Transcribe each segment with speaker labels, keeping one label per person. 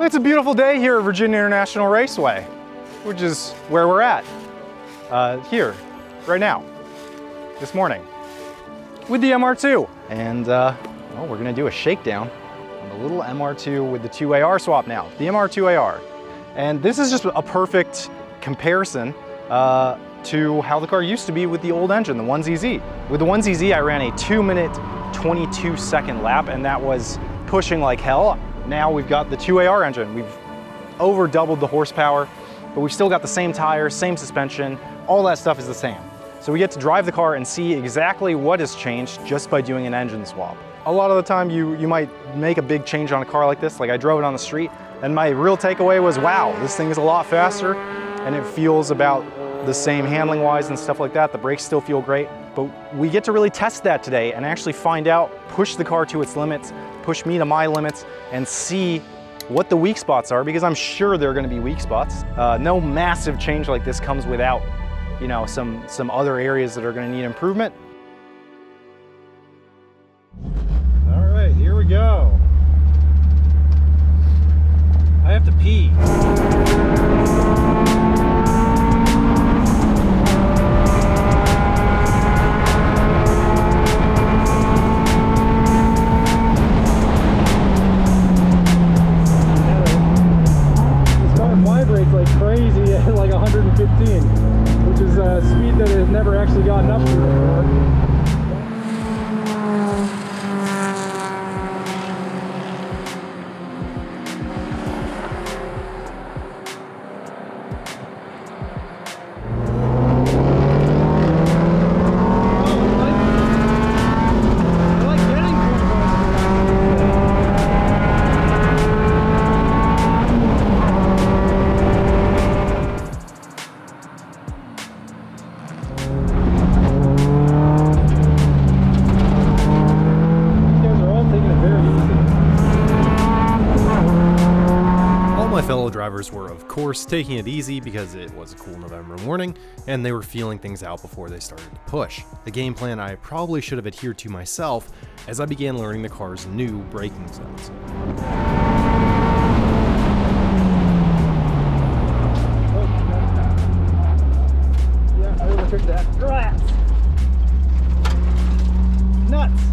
Speaker 1: It's a beautiful day here at Virginia International Raceway, which is where we're at, here, right now, this morning, with the MR2. And well, we're gonna do a shakedown on the little MR2 with the 2AR swap now, the MR2AR. And this is just a perfect comparison to how the car used to be with the old engine, the 1ZZ. With the 1ZZ, I ran a 2-minute, 22-second lap, and that was pushing like hell. Now we've got the 2AR engine. We've over doubled the horsepower, but we've still got the same tires, same suspension, all that stuff is the same. So we get to drive the car and see exactly what has changed just by doing an engine swap. A lot of the time you might make a big change on a car like this, like I drove it on the street, and my real takeaway was, wow, this thing is a lot faster, and it feels about the same handling wise and stuff like that. The brakes still feel great, but we get to really test that today and actually find out, push the car to its limits, push me to my limits, and see what the weak spots are, because I'm sure there are gonna be weak spots. No massive change like this comes without, you know, some other areas that are gonna need improvement. All right, here we go. I have to pee. Like crazy at like 115, which is a speed that has never actually gotten up to before.
Speaker 2: Fellow drivers were, of course, taking it easy because it was a cool November morning and they were feeling things out before they started to push. A game plan I probably should have adhered to myself as I began learning the car's new braking zones.
Speaker 1: Yeah, I overtook that. Rats! Nuts!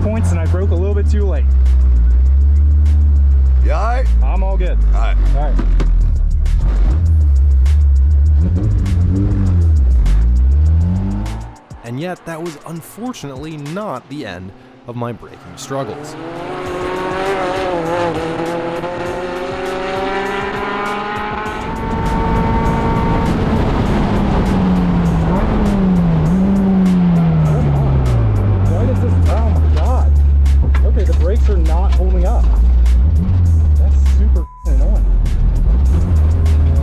Speaker 1: Points and I broke a little bit too late.
Speaker 3: You alright?
Speaker 1: I'm all good.
Speaker 3: Alright.
Speaker 1: Alright.
Speaker 2: And yet, that was unfortunately not the end of my braking struggles.
Speaker 1: Brakes are not holding up. That's super annoying.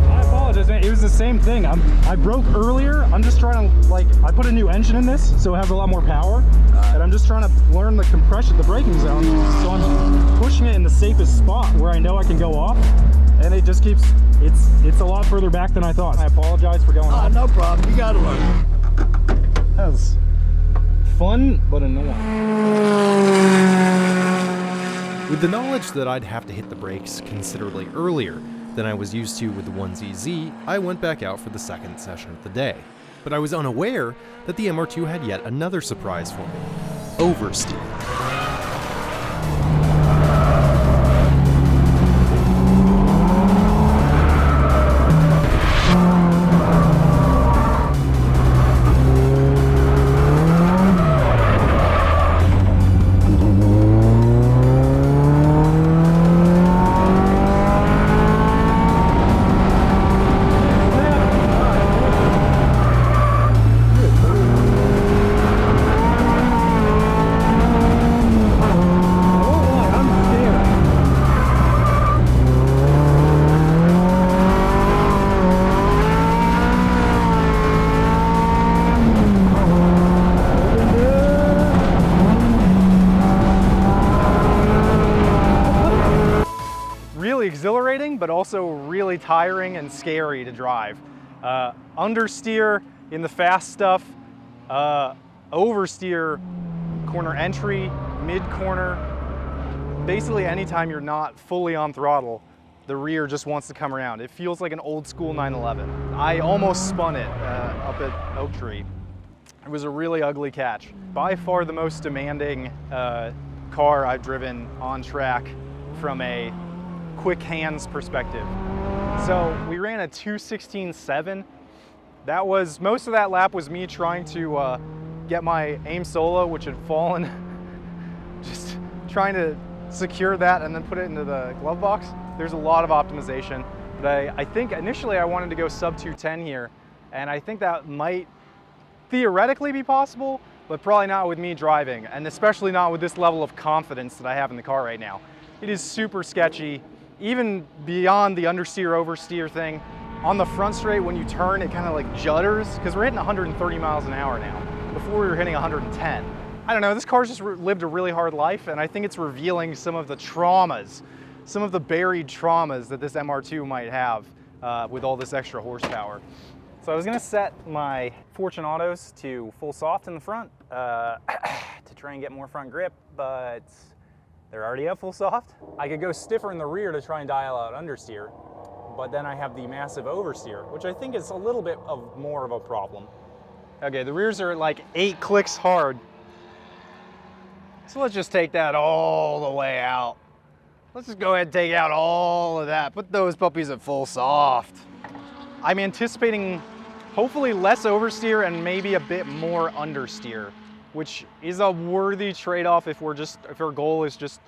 Speaker 1: I apologize, man. It was the same thing. I broke earlier. I'm just trying to, like, I put a new engine in this, so it has a lot more power. And I'm just trying to learn the compression, the braking zone. So I'm pushing it in the safest spot where I know I can go off. And it just keeps, it's a lot further back than I thought. I apologize for going off.
Speaker 3: No problem. You gotta learn.
Speaker 1: That was fun, but annoying.
Speaker 2: With the knowledge that I'd have to hit the brakes considerably earlier than I was used to with the 1ZZ, I went back out for the second session of the day. But I was unaware that the MR2 had yet another surprise for me: oversteer.
Speaker 1: exhilarating, but also really tiring and scary to drive. Understeer in the fast stuff, oversteer corner entry, mid corner. Basically anytime you're not fully on throttle, the rear just wants to come around. It feels like an old school 911. I almost spun it up at Oak Tree. It was a really ugly catch. By far the most demanding car I've driven on track from a quick hands perspective. So we ran a 2:16.7. That was, most of that lap was me trying to get my aim solo, which had fallen, just trying to secure that and then put it into the glove box. There's a lot of optimization, but I think initially I wanted to go sub 210 here, and I think that might theoretically be possible, but probably not with me driving, and especially not with this level of confidence that I have in the car right now. It is super sketchy, even beyond the understeer oversteer thing. On the front straight, when you turn, it kind of like judders, because we're hitting 130 miles an hour now. Before we were hitting 110. I don't know, this car's just lived a really hard life, and I think it's revealing some of the traumas, some of the buried traumas that this MR2 might have with all this extra horsepower. So I was gonna set my Fortune Autos to full soft in the front to try and get more front grip, but they're already at full soft. I could go stiffer in the rear to try and dial out understeer, but then I have the massive oversteer, which I think is a little bit of more of a problem. Okay, the rears are like 8 clicks hard. So let's just take that all the way out. Let's just go ahead and take out all of that. Put those puppies at full soft. I'm anticipating hopefully less oversteer and maybe a bit more understeer, which is a worthy trade-off if our goal is just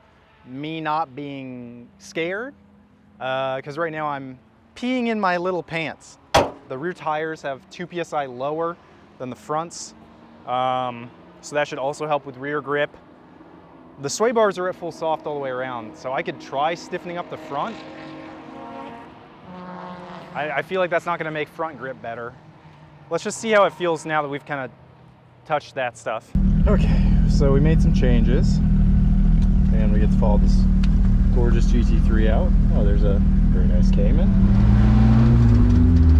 Speaker 1: me not being scared. Because right now I'm peeing in my little pants. The rear tires have 2 PSI lower than the fronts, so that should also help with rear grip. The sway bars are at full soft all the way around, so I could try stiffening up the front. I feel like that's not going to make front grip better. Let's just see how it feels now that we've kind of touched that stuff. Okay, so we made some changes, and we get to follow this gorgeous GT3 out. Oh, there's a very nice Cayman.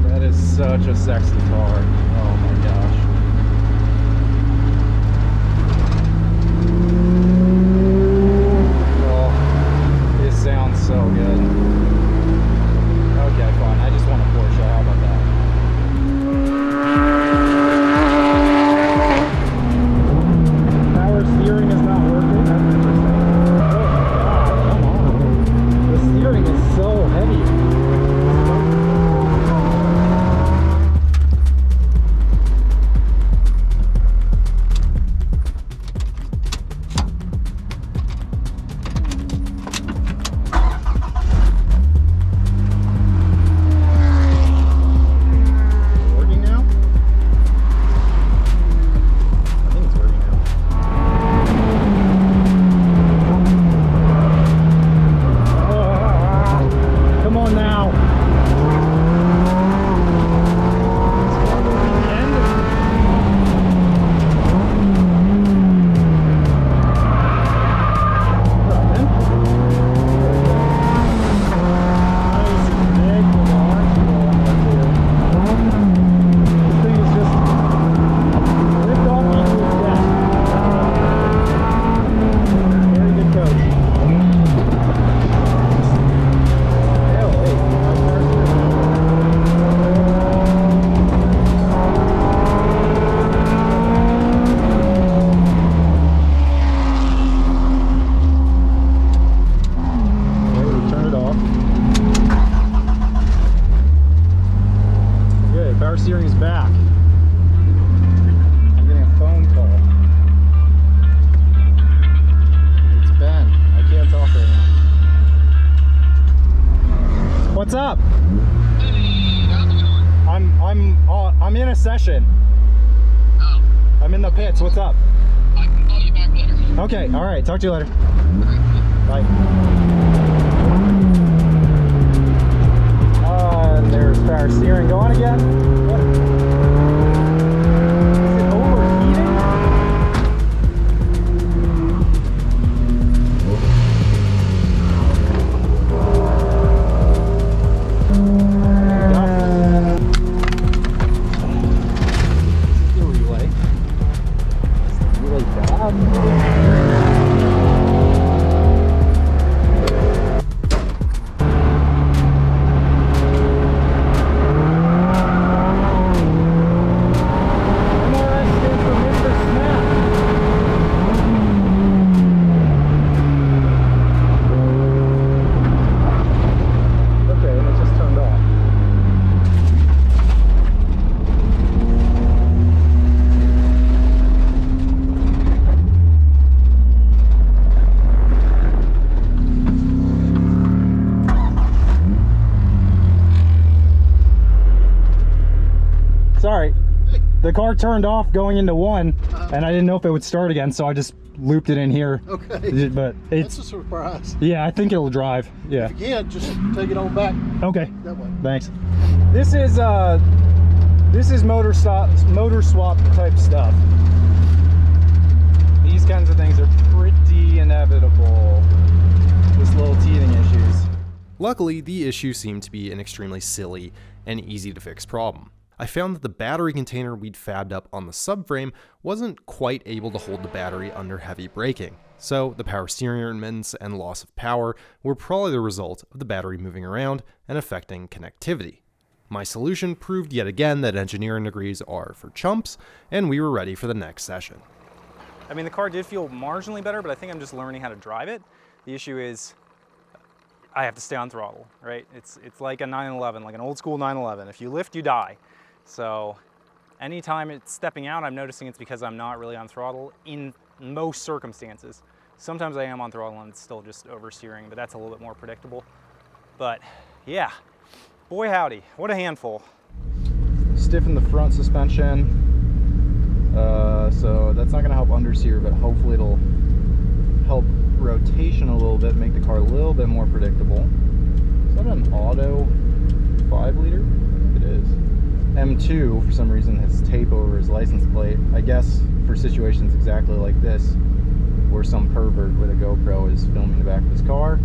Speaker 1: That is such a sexy car. Oh my gosh. Oh, this sounds so good. Okay, fine. I just want a Porsche. How about that? Power steering is not working. That's interesting. Oh God, come on. The steering is so heavy. What's up?
Speaker 3: Hey, how's it going?
Speaker 1: I'm in a session.
Speaker 3: Oh.
Speaker 1: I'm in the pits. What's up?
Speaker 3: I can call you back later.
Speaker 1: Okay. All right. Talk to you later. Bye. And there's power steering going again. What? Is it overheating? sorry. The car turned off going into 1, and I didn't know if it would start again, so I just looped it in here.
Speaker 4: Okay.
Speaker 1: But
Speaker 4: That's
Speaker 1: it's,
Speaker 4: a surprise.
Speaker 1: yeah, I think it'll drive. Yeah.
Speaker 4: If you can, just take it on back
Speaker 1: Okay.
Speaker 4: that way.
Speaker 1: Thanks. This is motor swap type stuff. These kinds of things are pretty inevitable. Just little teething issues.
Speaker 2: Luckily, the issue seemed to be an extremely silly and easy to fix problem. I found that the battery container we'd fabbed up on the subframe wasn't quite able to hold the battery under heavy braking, so the power steering intermittence and loss of power were probably the result of the battery moving around and affecting connectivity. My solution proved yet again that engineering degrees are for chumps, and we were ready for the next session.
Speaker 1: I mean, the car did feel marginally better, but I think I'm just learning how to drive it. The issue is I have to stay on throttle, right? It's like a 911, like an old school 911. If you lift, you die. So anytime it's stepping out, I'm noticing it's because I'm not really on throttle in most circumstances. Sometimes I am on throttle and it's still just oversteering, but that's a little bit more predictable. But yeah, boy howdy, what a handful. Stiffen the front suspension. So that's not gonna help understeer, but hopefully it'll help rotation a little bit, make the car a little bit more predictable. Is that an auto 5 liter? It is. M2, for some reason, has tape over his license plate. I guess for situations exactly like this, where some pervert with a GoPro is filming the back of his car.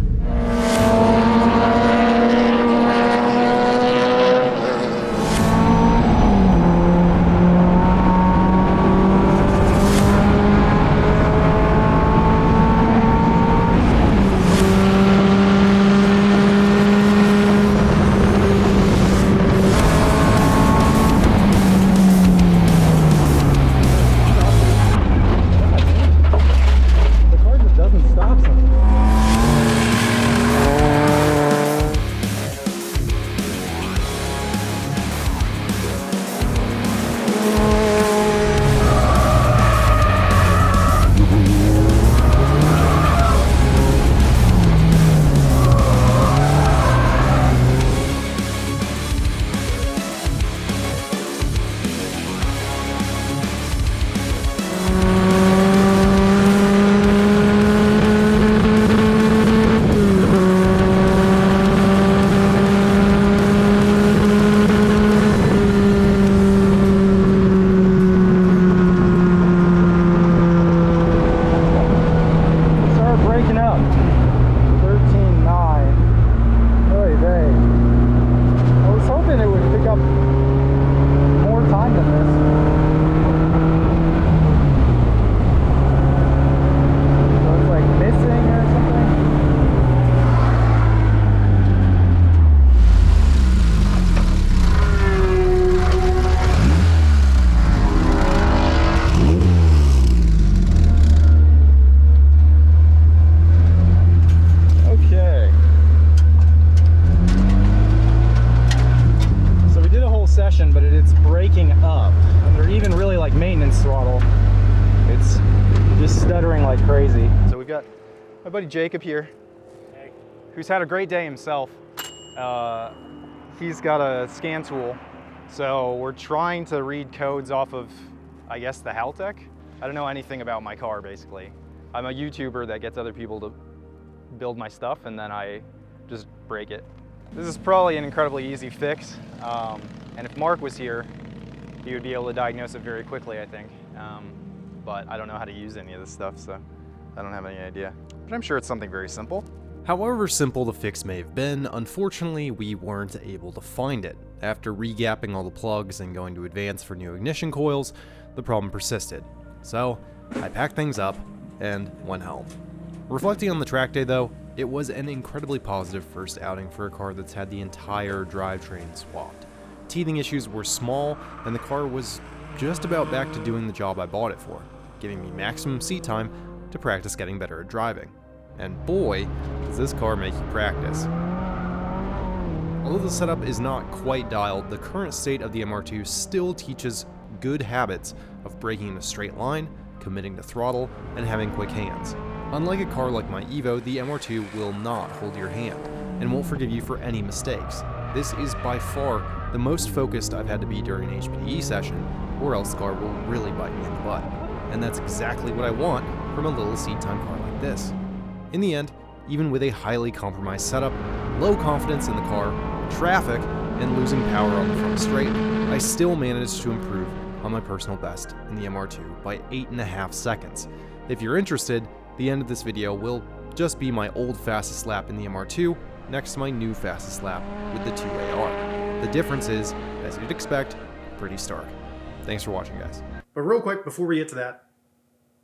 Speaker 1: My buddy Jacob here, who's had a great day himself. He's got a scan tool, so we're trying to read codes off of, I guess, the Haltech. I don't know anything about my car, basically. I'm a YouTuber that gets other people to build my stuff, and then I just break it. This is probably an incredibly easy fix, and if Mark was here, he would be able to diagnose it very quickly, I think. But I don't know how to use any of this stuff, so I don't have any idea. But I'm sure it's something very simple.
Speaker 2: However simple the fix may have been, unfortunately we weren't able to find it. After regapping all the plugs and going to Advance for new ignition coils, the problem persisted. So I packed things up and went home. Reflecting on the track day though, it was an incredibly positive first outing for a car that's had the entire drivetrain swapped. Teething issues were small and the car was just about back to doing the job I bought it for, giving me maximum seat time to practice getting better at driving. And boy, does this car make you practice. Although the setup is not quite dialed, the current state of the MR2 still teaches good habits of braking in a straight line, committing to throttle, and having quick hands. Unlike a car like my Evo, the MR2 will not hold your hand, and won't forgive you for any mistakes. this is by far the most focused I've had to be during an HPDE session, or else the car will really bite me in the butt. And that's exactly what I want from a little seat time car like this. In the end, even with a highly compromised setup, low confidence in the car, traffic, and losing power on the front straight, I still managed to improve on my personal best in the MR2 by 8.5 seconds. If you're interested, the end of this video will just be my old fastest lap in the MR2 next to my new fastest lap with the 2AR. The difference is, as you'd expect, pretty stark. Thanks for watching, guys.
Speaker 1: But real quick, before we get to that,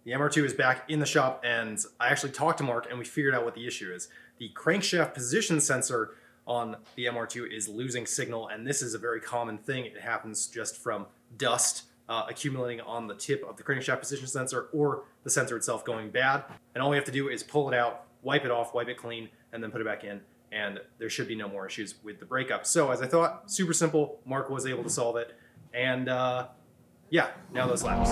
Speaker 1: the MR2 is back in the shop, and I actually talked to Mark and we figured out what the issue is. The crankshaft position sensor on the MR2 is losing signal, and this is a very common thing. It happens just from dust accumulating on the tip of the crankshaft position sensor or the sensor itself going bad. And all we have to do is pull it out, wipe it off, wipe it clean, and then put it back in, and there should be no more issues with the breakup. So as I thought, super simple. Mark was able to solve it, and yeah, now those laps.